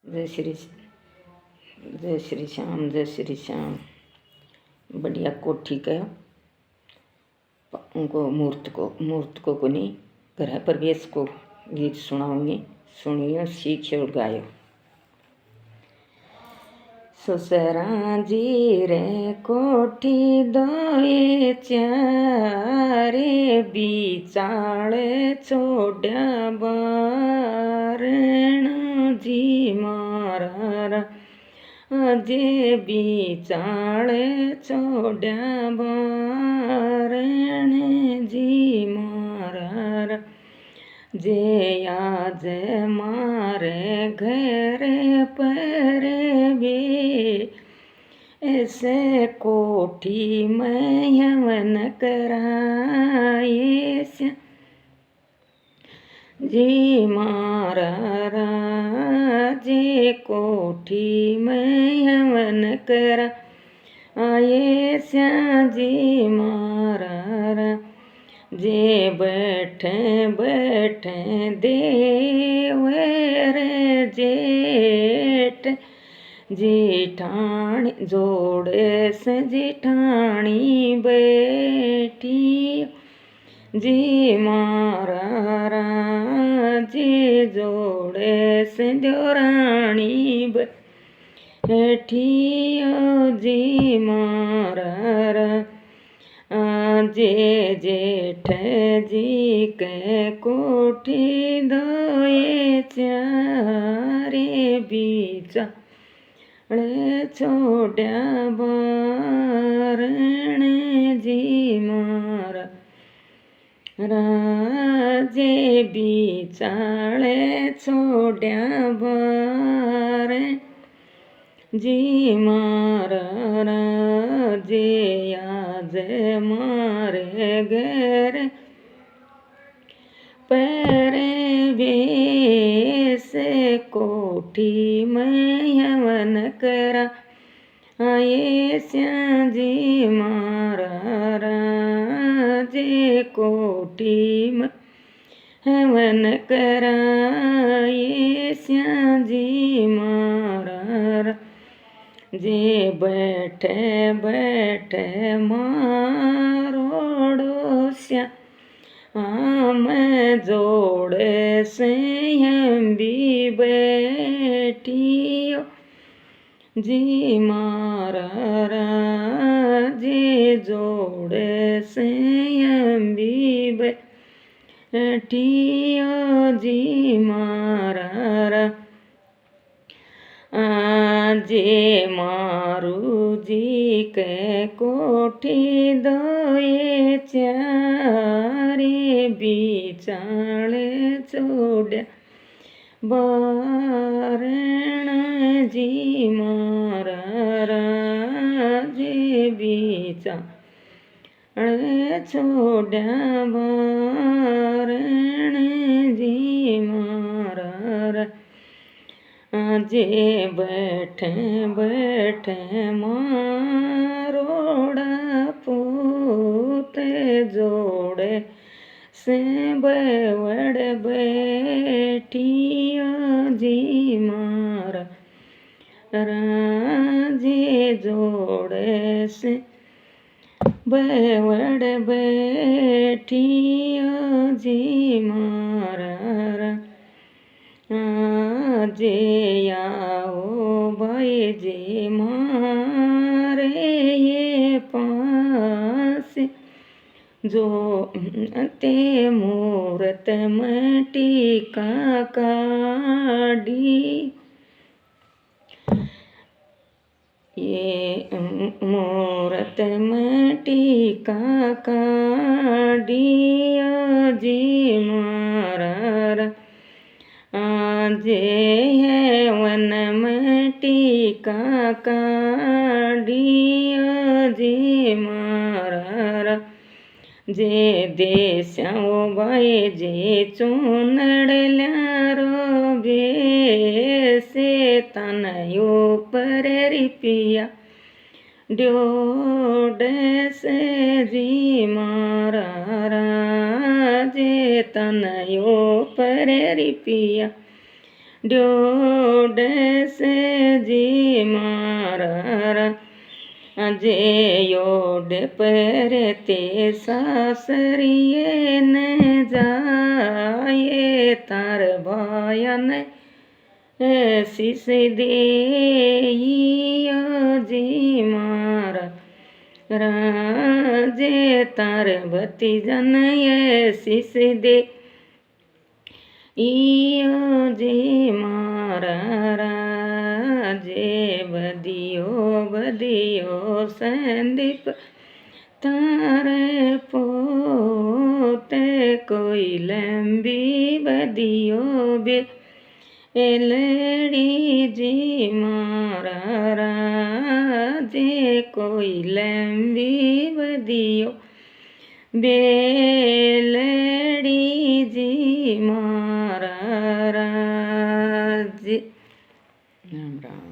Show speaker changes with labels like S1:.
S1: जय श्री जय श्री श्याम, जय श्री श्याम। बढ़िया कोठी का उनको मूर्त को कोनी ग्रह प्रवेश को गीत सुनाऊंगी। सुनियो, सीखियो और गायो। ससुरा जी रे कोठी दोए चारे बिचाले छोड्या बारण जी मारा जे बिचाले छोड्या बारण जी मारा जे आज मारे घरे पर भी ऐसे कोठी में यमन कराए जी मारा जे कोठी में यमन करा आए श्या जी मारा जे बैठे बैठे देव रे जेठ जेठानी जोड़े से जेठानी बैठी जी मारा जी जोड़े से देवरानी बैठी जी मारा जे जेठ जी के कोठी दोए चारे बीचा छोड्या बारण जी मारा राजे बिचाले छोड्या बारण जी मारा जे आज मारे घर परे बेस कोठी में यमन करा आए श्या जी मारा जे कोठी में यमन कराए श्या जी मारा जे बैठे बैठे मारोड़ो श्या आम जोड़े से भी बैठियो जी मारा जे जोड़े से भी बैठियो जी मारा जे मारू जी के कोठी दोए चारे बिचाले छोड्या बारण जी मारा जे बिचाले छोड्या बारण जी मारा जे बैठे बैठे मारोड़ा पोते जोड़े से बेवड़ बैठिया जी मारा राजे जोड़े से बेवड़ बैठिया जी मारा जे आओ भाई जे मारे ये पास जो ते मूरत मटी का काढ़ी ये मूरत मटी का काढ़िया जी मारा जे है वन मटी का काढ़िया जी मारा जे देशो भाई जे चूनड़ ल्यारो बे से तनयो पर रिपिया ड्योड से जी मारा जे तनयो पर रिपिया ડ્યોડેસે જી મારા જે યોડે પહેરે તે સાસરીએ ને જાય તાર ભાયને શીશ દેજી મારા રાજે તાર ભતીજને શીશ દે જી મારા રાજે બદિયો સંદીપ તારે પોતે કોઈ લંબી બદિયો બે લેડીજી મારા રાજે કોઈ લંબી બદિયો બે લેડીજી મારા રાજે રામ રામ.